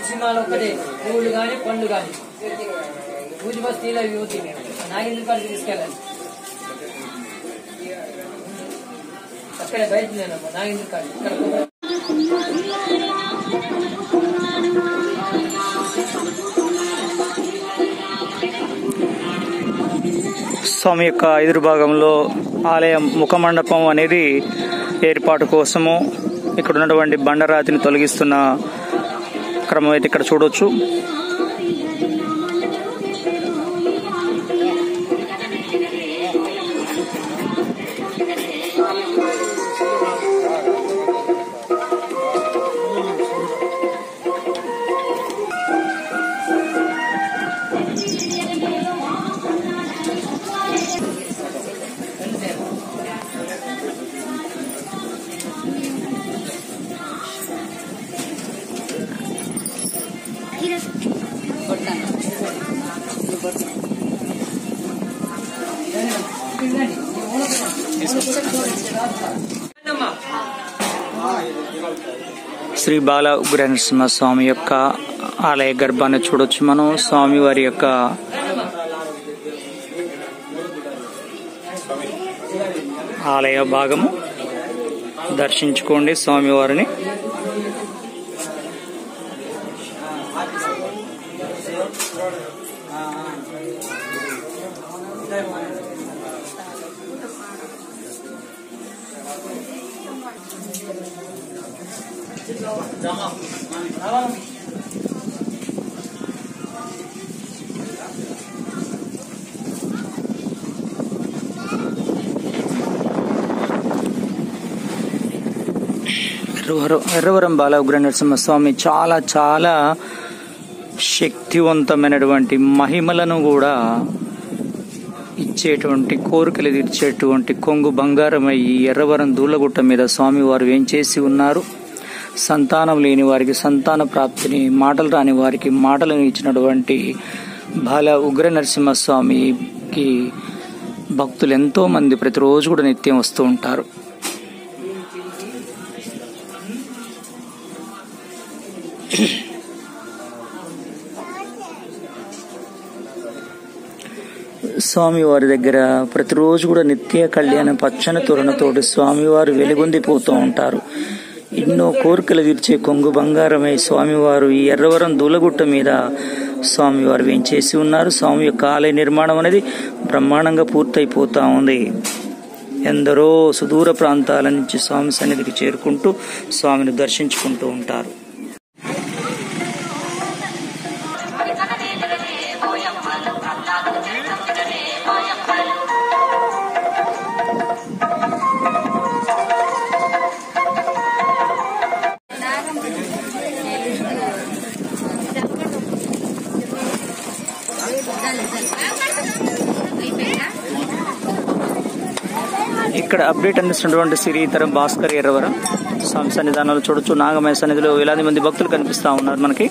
సినిమాలు ఒక్కటే పూలు కానీ పండ్లు కానీ పూజ బస్తీలో యువతి మేము నాగేంద్ర గారికి తీసుకెళ్ళాలి. అక్కడే బయట నేనమ్మా నాగేంద్ర గారి స్వామి యొక్క ఎదురు భాగంలో ఆలయం ముఖమండపం అనేది ఏర్పాటు కోసము ఇక్కడ ఉన్నటువంటి బండరాతిని తొలగిస్తున్న క్రమం అయితే ఇక్కడ చూడొచ్చు. శ్రీ బాల ఉగ్ర నరసింహ స్వామి యొక్క ఆలయ గర్భాన్ని చూడొచ్చు మనం. స్వామి వారి యొక్క ఆలయ భాగము దర్శించుకోండి స్వామివారిని. ఎర్రవరం బాల ఉగ్ర నరసింహ స్వామి చాలా చాలా శక్తివంతమైనటువంటి మహిమలను కూడా ఇచ్చేటువంటి, కోరికలు తీర్చేటువంటి కొంగు బంగారమై ఈ ఎర్రవరం దూలగుట్ట మీద స్వామివారు ఏం చేసి ఉన్నారు. సంతానం లేని వారికి సంతాన ప్రాప్తిని, మాటలు రాని వారికి మాటలను ఇచ్చినటువంటి బాల ఉగ్ర నరసింహస్వామికి భక్తులు ఎంతో మంది ప్రతిరోజు కూడా నిత్యం వస్తూ ఉంటారు. స్వామివారి దగ్గర ప్రతిరోజు కూడా నిత్య కళ్యాణ పచ్చని తోరణతోటి స్వామివారు వెలుగొందిపోతూ ఉంటారు. ఎన్నో కోరికలు తీర్చే కొంగు బంగారమై స్వామివారు ఈ ఎర్రవరం దూలగుట్ట మీద స్వామివారు వేంచేసి ఉన్నారు. స్వామి యొక్క ఆలయ నిర్మాణం అనేది బ్రహ్మాండంగా పూర్తయిపోతా ఉంది. ఎందరో సుదూర ప్రాంతాల నుంచి స్వామి సన్నిధికి చేరుకుంటూ స్వామిని దర్శించుకుంటూ ఉంటారు. ఇక్కడ అప్డేట్ అందిస్తున్నటువంటి శ్రీతరం భాస్కర్ ఎర్రవరం స్వామి సన్నిధానాలు చూడొచ్చు. నాగమయ సన్నిధిలో వేలాది మంది భక్తులు కనిపిస్తా ఉన్నారు మనకి.